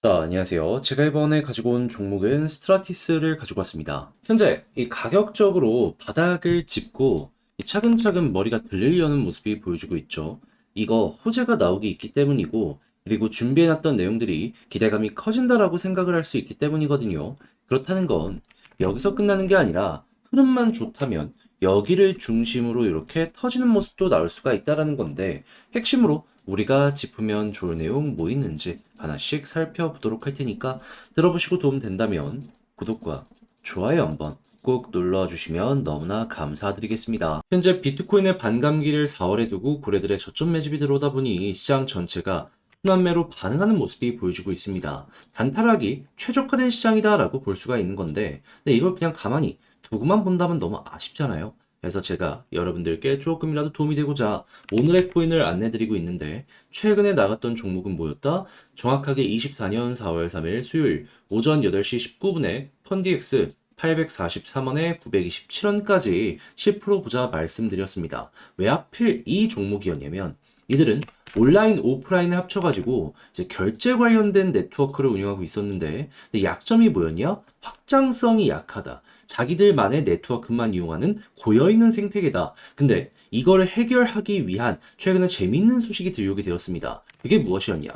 자, 안녕하세요. 제가 이번에 가지고 온 종목은 스트라티스를 가지고 왔습니다. 현재 이 가격적으로 바닥을 짚고 이 차근차근 머리가 들리려는 모습이 보여주고 있죠. 이거 호재가 나오기 있기 때문이고, 그리고 준비해놨던 내용들이 기대감이 커진다라고 생각을 할 수 있기 때문이거든요. 그렇다는 건 여기서 끝나는 게 아니라 흐름만 좋다면 여기를 중심으로 이렇게 터지는 모습도 나올 수가 있다라는 건데, 핵심으로 우리가 짚으면 좋을 내용 뭐 있는지 하나씩 살펴보도록 할 테니까 들어보시고 도움 된다면 구독과 좋아요 한번 꼭 눌러주시면 너무나 감사드리겠습니다. 현재 비트코인의 반감기를 4월에 두고 고래들의 저점 매집이 들어오다 보니 시장 전체가 순환매로 반응하는 모습이 보여지고 있습니다. 단타락이 최적화된 시장이다라고 볼 수가 있는 건데, 근데 이걸 그냥 가만히 두고만 본다면 너무 아쉽잖아요. 그래서 제가 여러분들께 조금이라도 도움이 되고자 오늘의 코인을 안내드리고 있는데, 최근에 나갔던 종목은 뭐였다? 정확하게 24년 4월 3일 수요일 오전 8시 19분에 펀디엑스 843원에 927원까지 10% 보자 말씀드렸습니다. 왜 하필 이 종목이었냐면, 이들은 온라인, 오프라인을 합쳐가지고 이제 결제 관련된 네트워크를 운영하고 있었는데, 근데 약점이 뭐였냐? 확장성이 약하다. 자기들만의 네트워크만 이용하는 고여있는 생태계다. 근데 이걸 해결하기 위한 최근에 재밌는 소식이 들려오게 되었습니다. 그게 무엇이었냐?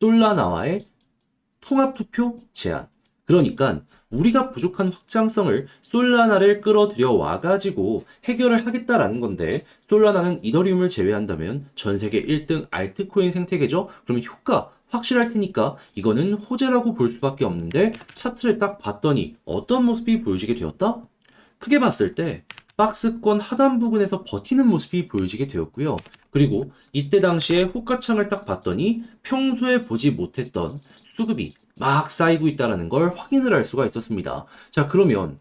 솔라나와의 통합투표 제안. 그러니까 우리가 부족한 확장성을 솔라나를 끌어들여 와가지고 해결을 하겠다라는 건데, 솔라나는 이더리움을 제외한다면 전 세계 1등 알트코인 생태계죠? 그러면 효과 확실할 테니까 이거는 호재라고 볼 수밖에 없는데, 차트를 딱 봤더니 어떤 모습이 보여지게 되었다? 크게 봤을 때 박스권 하단 부분에서 버티는 모습이 보여지게 되었고요. 그리고 이때 당시에 호가창을 딱 봤더니 평소에 보지 못했던 수급이 막 쌓이고 있다는 걸 확인을 할 수가 있었습니다. 자, 그러면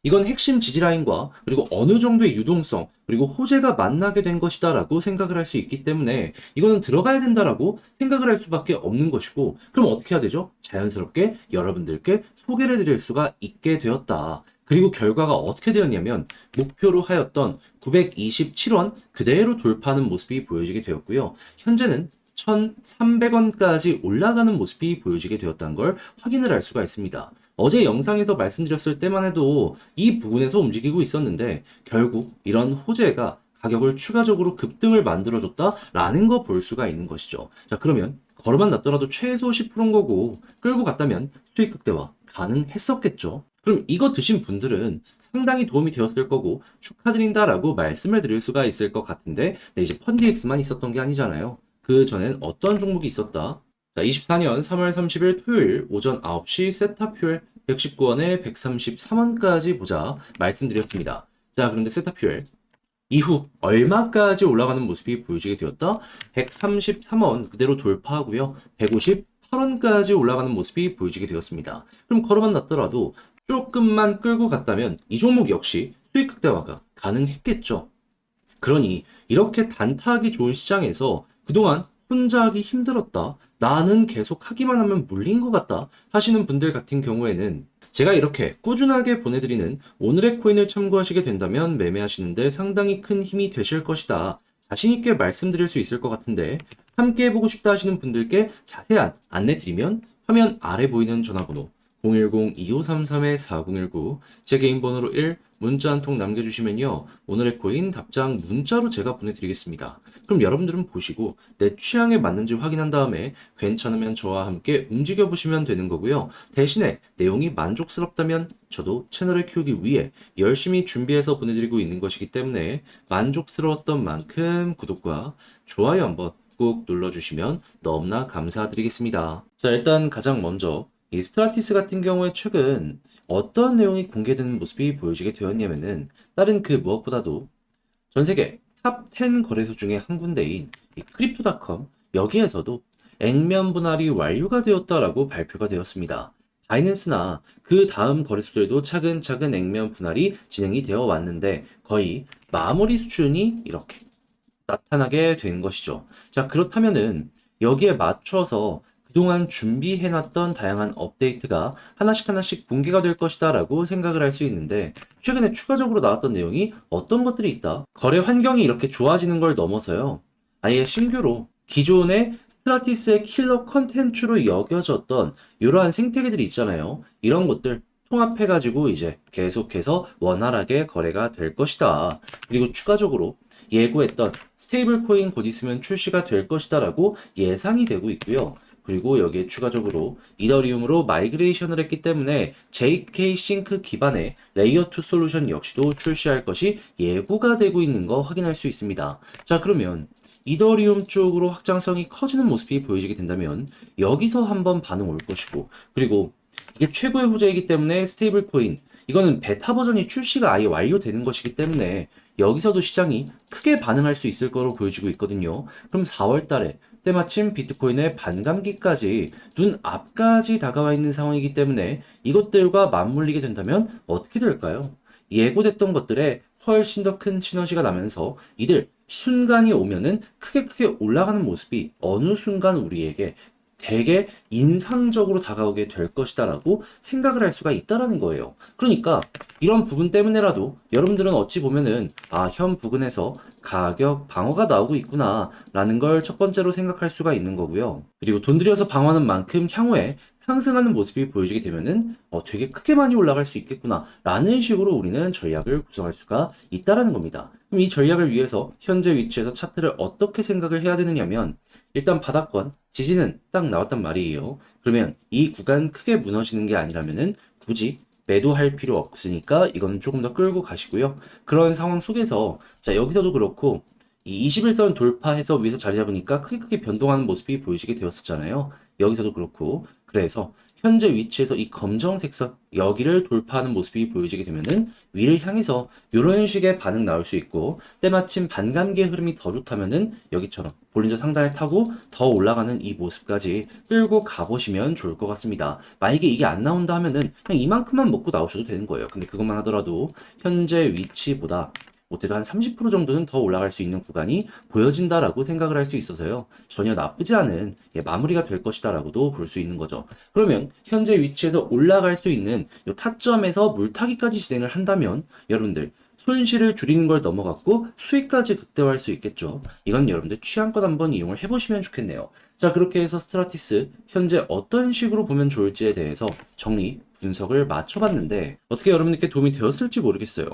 이건 핵심 지지라인과 그리고 어느 정도의 유동성 그리고 호재가 만나게 된 것이다라고 생각을 할 수 있기 때문에 이거는 들어가야 된다라고 생각을 할 수밖에 없는 것이고, 그럼 어떻게 해야 되죠? 자연스럽게 여러분들께 소개를 드릴 수가 있게 되었다. 그리고 결과가 어떻게 되었냐면 목표로 하였던 927원 그대로 돌파하는 모습이 보여지게 되었고요. 현재는 1,300원까지 올라가는 모습이 보여지게 되었다는 걸 확인을 할 수가 있습니다. 어제 영상에서 말씀드렸을 때만 해도 이 부분에서 움직이고 있었는데, 결국 이런 호재가 가격을 추가적으로 급등을 만들어줬다라는 거 볼 수가 있는 것이죠. 자, 그러면 걸어만 놨더라도 최소 10%인 거고 끌고 갔다면 수익 극대화 가능했었겠죠. 그럼 이거 드신 분들은 상당히 도움이 되었을 거고 축하드린다라고 말씀을 드릴 수가 있을 것 같은데, 네, 이제 펀디엑스만 있었던 게 아니잖아요. 그 전엔 어떤 종목이 있었다? 자, 24년 3월 30일 토요일 오전 9시 세타퓨엘 119원에 133원까지 보자 말씀드렸습니다. 자, 그런데 세타퓨엘 이후 얼마까지 올라가는 모습이 보여지게 되었다? 133원 그대로 돌파하고요. 158원까지 올라가는 모습이 보여지게 되었습니다. 그럼 걸어만 놨더라도 조금만 끌고 갔다면 이 종목 역시 수익 극대화가 가능했겠죠. 그러니 이렇게 단타하기 좋은 시장에서 그동안 혼자 하기 힘들었다, 나는 계속 하기만 하면 물린 것 같다 하시는 분들 같은 경우에는 제가 이렇게 꾸준하게 보내드리는 오늘의 코인을 참고하시게 된다면 매매하시는데 상당히 큰 힘이 되실 것이다, 자신있게 말씀드릴 수 있을 것 같은데, 함께 해보고 싶다 하시는 분들께 자세한 안내 드리면 화면 아래 보이는 전화번호 010-2533-4019 제 개인 번호로 1 문자 한 통 남겨주시면요, 오늘의 코인 답장 문자로 제가 보내드리겠습니다. 그럼 여러분들은 보시고 내 취향에 맞는지 확인한 다음에 괜찮으면 저와 함께 움직여보시면 되는 거고요. 대신에 내용이 만족스럽다면 저도 채널을 키우기 위해 열심히 준비해서 보내드리고 있는 것이기 때문에 만족스러웠던 만큼 구독과 좋아요 한번 꼭 눌러주시면 너무나 감사드리겠습니다. 자, 일단 가장 먼저 이 스트라티스 같은 경우에 최근 어떤 내용이 공개되는 모습이 보여지게 되었냐면은, 다른 그 무엇보다도 전 세계 탑 10 거래소 중에 한 군데인 이 크립토닷컴, 여기에서도 액면 분할이 완료가 되었다라고 발표가 되었습니다. 바이낸스나 그 다음 거래소들도 차근차근 액면 분할이 진행이 되어 왔는데 거의 마무리 수준이 이렇게 나타나게 된 것이죠. 자, 그렇다면은 여기에 맞춰서 그동안 준비해놨던 다양한 업데이트가 하나씩 하나씩 공개가 될 것이다라고 생각을 할 수 있는데, 최근에 추가적으로 나왔던 내용이 어떤 것들이 있다? 거래 환경이 이렇게 좋아지는 걸 넘어서요, 아예 신규로 기존의 스트라티스의 킬러 컨텐츠로 여겨졌던 이러한 생태계들이 있잖아요. 이런 것들 통합해가지고 이제 계속해서 원활하게 거래가 될 것이다. 그리고 추가적으로 예고했던 스테이블 코인 곧 있으면 출시가 될 것이다라고 예상이 되고 있고요. 그리고 여기에 추가적으로 이더리움으로 마이그레이션을 했기 때문에 JK 싱크 기반의 레이어 2 솔루션 역시도 출시할 것이 예고가 되고 있는 거 확인할 수 있습니다. 자, 그러면 이더리움 쪽으로 확장성이 커지는 모습이 보여지게 된다면 여기서 한번 반응 올 것이고, 그리고 이게 최고의 호재이기 때문에 스테이블 코인 이거는 베타 버전이 출시가 아예 완료되는 것이기 때문에 여기서도 시장이 크게 반응할 수 있을 거로 보여지고 있거든요. 그럼 4월 달에 때마침 비트코인의 반감기까지 눈앞까지 다가와 있는 상황이기 때문에 이것들과 맞물리게 된다면 어떻게 될까요? 예고됐던 것들에 훨씬 더 큰 시너지가 나면서 이들 순간이 오면은 크게 올라가는 모습이 어느 순간 우리에게 되게 인상적으로 다가오게 될 것이다라고 생각을 할 수가 있다라는 거예요. 그러니까 이런 부분 때문에라도 여러분들은 어찌 보면은 현 부근에서 가격 방어가 나오고 있구나라는 걸 첫 번째로 생각할 수가 있는 거고요. 그리고 돈 들여서 방어하는 만큼 향후에 상승하는 모습이 보여지게 되면은 되게 크게 많이 올라갈 수 있겠구나라는 식으로 우리는 전략을 구성할 수가 있다라는 겁니다. 그럼 이 전략을 위해서 현재 위치에서 차트를 어떻게 생각을 해야 되느냐면 일단 바닥권 지지는 딱 나왔단 말이에요. 그러면 이 구간 크게 무너지는 게 아니라면은 굳이 매도할 필요 없으니까 이거는 조금 더 끌고 가시고요. 그런 상황 속에서 자 여기서도 그렇고 이 21선 돌파해서 위에서 자리 잡으니까 크게 변동하는 모습이 보여지게 되었었잖아요. 여기서도 그렇고 그래서 현재 위치에서 이 검정색 선 여기를 돌파하는 모습이 보여지게 되면은 위를 향해서 이런 식의 반응 나올 수 있고 때마침 반감기의 흐름이 더 좋다면은 여기처럼 볼린저 상단을 타고 더 올라가는 이 모습까지 끌고 가보시면 좋을 것 같습니다. 만약에 이게 안 나온다 하면은 그냥 이만큼만 먹고 나오셔도 되는 거예요. 근데 그것만 하더라도 현재 위치보다 못해도 한 30% 정도는 더 올라갈 수 있는 구간이 보여진다라고 생각을 할 수 있어서요. 전혀 나쁘지 않은 마무리가 될 것이다라고도 볼 수 있는 거죠. 그러면 현재 위치에서 올라갈 수 있는 이 타점에서 물타기까지 진행을 한다면 여러분들 손실을 줄이는 걸 넘어갔고 수익까지 극대화할 수 있겠죠. 이건 여러분들 취향껏 한번 이용을 해보시면 좋겠네요. 자, 그렇게 해서 스트라티스 현재 어떤 식으로 보면 좋을지에 대해서 정리, 분석을 맞춰봤는데 어떻게 여러분들께 도움이 되었을지 모르겠어요.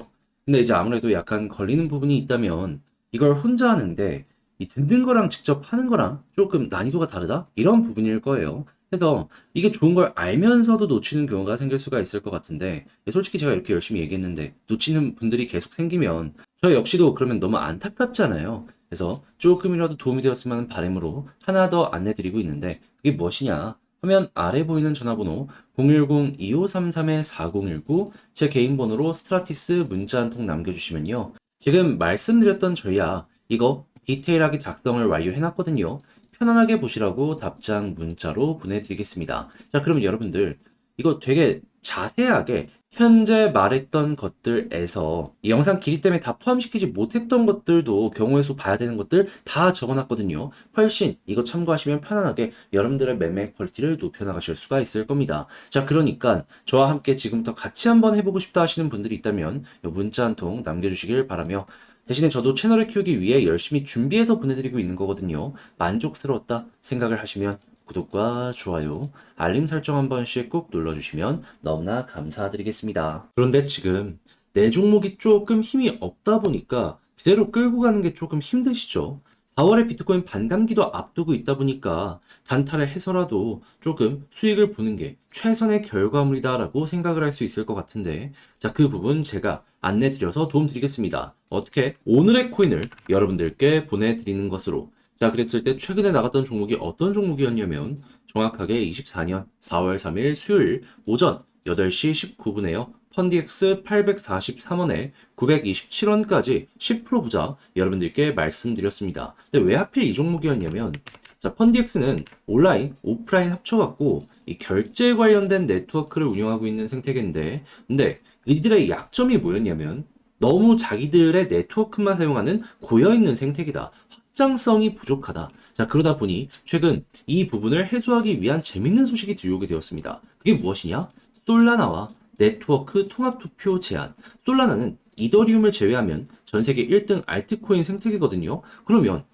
근데 이제 아무래도 약간 걸리는 부분이 있다면 이걸 혼자 하는데 이 듣는 거랑 직접 하는 거랑 조금 난이도가 다르다? 이런 부분일 거예요. 그래서 이게 좋은 걸 알면서도 놓치는 경우가 생길 수가 있을 것 같은데 솔직히 제가 이렇게 열심히 얘기했는데 놓치는 분들이 계속 생기면 저 역시도 그러면 너무 안타깝잖아요. 그래서 조금이라도 도움이 되었으면 하는 바람으로 하나 더 안내드리고 있는데 그게 무엇이냐? 화면 아래 보이는 전화번호 010-2533-4019 제 개인 번호로 스트라티스 문자 한 통 남겨주시면요. 지금 말씀드렸던 전략 이거 디테일하게 작성을 완료해놨거든요. 편안하게 보시라고 답장 문자로 보내드리겠습니다. 자, 그러면 여러분들 이거 되게 자세하게 현재 말했던 것들에서 이 영상 길이 때문에 다 포함시키지 못했던 것들도 경우의 수 봐야 되는 것들 다 적어놨거든요. 훨씬 이거 참고하시면 편안하게 여러분들의 매매 퀄리티를 높여나가실 수가 있을 겁니다. 자, 그러니까 저와 함께 지금부터 같이 한번 해보고 싶다 하시는 분들이 있다면 문자 한 통 남겨주시길 바라며 대신에 저도 채널을 키우기 위해 열심히 준비해서 보내드리고 있는 거거든요. 만족스러웠다 생각을 하시면 구독과 좋아요, 알림 설정 한 번씩 꼭 눌러주시면 너무나 감사드리겠습니다. 그런데 지금 내 종목이 조금 힘이 없다 보니까 그대로 끌고 가는 게 조금 힘드시죠? 4월에 비트코인 반감기도 앞두고 있다 보니까 단타를 해서라도 조금 수익을 보는 게 최선의 결과물이다라고 생각을 할 수 있을 것 같은데 자, 그 부분 제가 안내 드려서 도움 드리겠습니다. 어떻게? 오늘의 코인을 여러분들께 보내드리는 것으로 자, 그랬을 때 최근에 나갔던 종목이 어떤 종목이었냐면 정확하게 24년 4월 3일 수요일 오전 8시 19분에요. 펀디엑스 843원에 927원까지 10% 부자 여러분들께 말씀드렸습니다. 근데 왜 하필 이 종목이었냐면 자, 펀디엑스는 온라인, 오프라인 합쳐갖고 이 결제 관련된 네트워크를 운영하고 있는 생태계인데 근데 이들의 약점이 뭐였냐면 너무 자기들의 네트워크만 사용하는 고여있는 생태계다. 확장성이 부족하다. 자, 그러다 보니 최근 이 부분을 해소하기 위한 재밌는 소식이 들려오게 되었습니다. 그게 무엇이냐? 솔라나와 네트워크 통합투표 제한. 솔라나는 이더리움을 제외하면 전 세계 1등 알트코인 생태계거든요. 그러면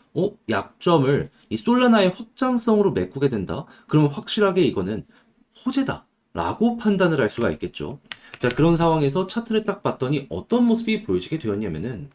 약점을 이 솔라나의 확장성으로 메꾸게 된다? 그러면 확실하게 이거는 호재다. 라고 판단을 할 수가 있겠죠. 자, 그런 상황에서 차트를 딱 봤더니 어떤 모습이 보여지게 되었냐면은,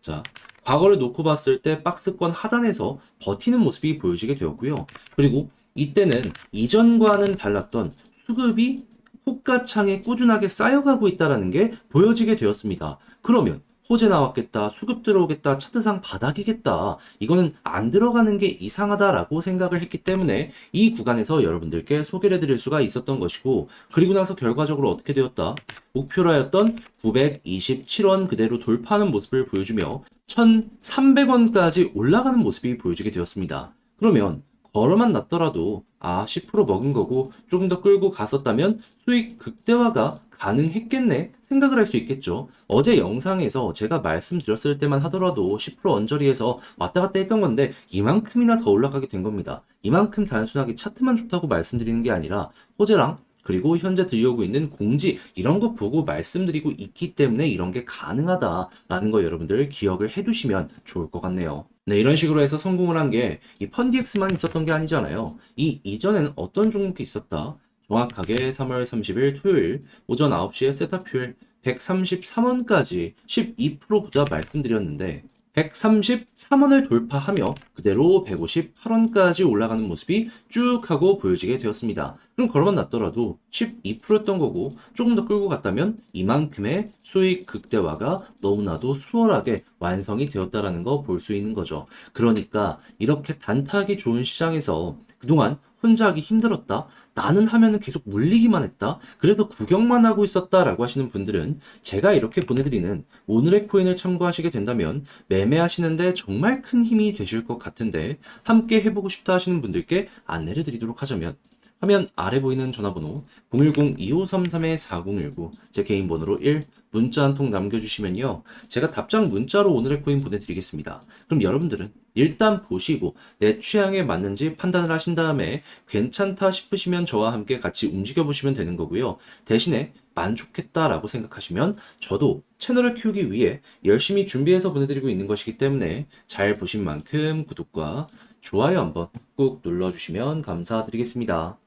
자, 과거를 놓고 봤을 때 박스권 하단에서 버티는 모습이 보여지게 되었고요. 그리고 이때는 이전과는 달랐던 수급이 호가창에 꾸준하게 쌓여가고 있다는 게 보여지게 되었습니다. 그러면 호재 나왔겠다, 수급 들어오겠다, 차트상 바닥이겠다. 이거는 안 들어가는 게 이상하다라고 생각을 했기 때문에 이 구간에서 여러분들께 소개를 해드릴 수가 있었던 것이고, 그리고 나서 결과적으로 어떻게 되었다? 목표라였던 927원 그대로 돌파하는 모습을 보여주며 1,300원까지 올라가는 모습이 보여지게 되었습니다. 그러면 걸어만 놨더라도 10% 먹은 거고 조금 더 끌고 갔었다면 수익 극대화가 가능했겠네 생각을 할 수 있겠죠. 어제 영상에서 제가 말씀드렸을 때만 하더라도 10% 언저리에서 왔다 갔다 했던 건데 이만큼이나 더 올라가게 된 겁니다. 이만큼 단순하게 차트만 좋다고 말씀드리는 게 아니라 호재랑 그리고 현재 들려오고 있는 공지 이런 거 보고 말씀드리고 있기 때문에 이런 게 가능하다라는 거 여러분들 기억을 해두시면 좋을 것 같네요. 네, 이런 식으로 해서 성공을 한 게 이 펀디엑스만 있었던 게 아니잖아요. 이 이전에는 어떤 종목이 있었다? 정확하게 3월 30일 토요일 오전 9시에 세타퓨엘 133원까지 12% 보자 말씀드렸는데 133원을 돌파하며 그대로 158원까지 올라가는 모습이 쭉 하고 보여지게 되었습니다. 그럼 걸어만 놨더라도 12%였던 거고 조금 더 끌고 갔다면 이만큼의 수익 극대화가 너무나도 수월하게 완성이 되었다라는 거 볼 수 있는 거죠. 그러니까 이렇게 단타하기 좋은 시장에서 그동안 혼자 하기 힘들었다. 나는 하면은 계속 물리기만 했다. 그래서 구경만 하고 있었다라고 하시는 분들은 제가 이렇게 보내드리는 오늘의 코인을 참고하시게 된다면 매매하시는데 정말 큰 힘이 되실 것 같은데 함께 해보고 싶다 하시는 분들께 안내를 드리도록 하자면 화면 아래 보이는 전화번호 010-2533-4019 제 개인 번호로 1 문자 한 통 남겨주시면요. 제가 답장 문자로 오늘의 코인 보내드리겠습니다. 그럼 여러분들은 일단 보시고 내 취향에 맞는지 판단을 하신 다음에 괜찮다 싶으시면 저와 함께 같이 움직여 보시면 되는 거고요. 대신에 만족했다라고 생각하시면 저도 채널을 키우기 위해 열심히 준비해서 보내드리고 있는 것이기 때문에 잘 보신 만큼 구독과 좋아요 한번 꾹 눌러주시면 감사드리겠습니다.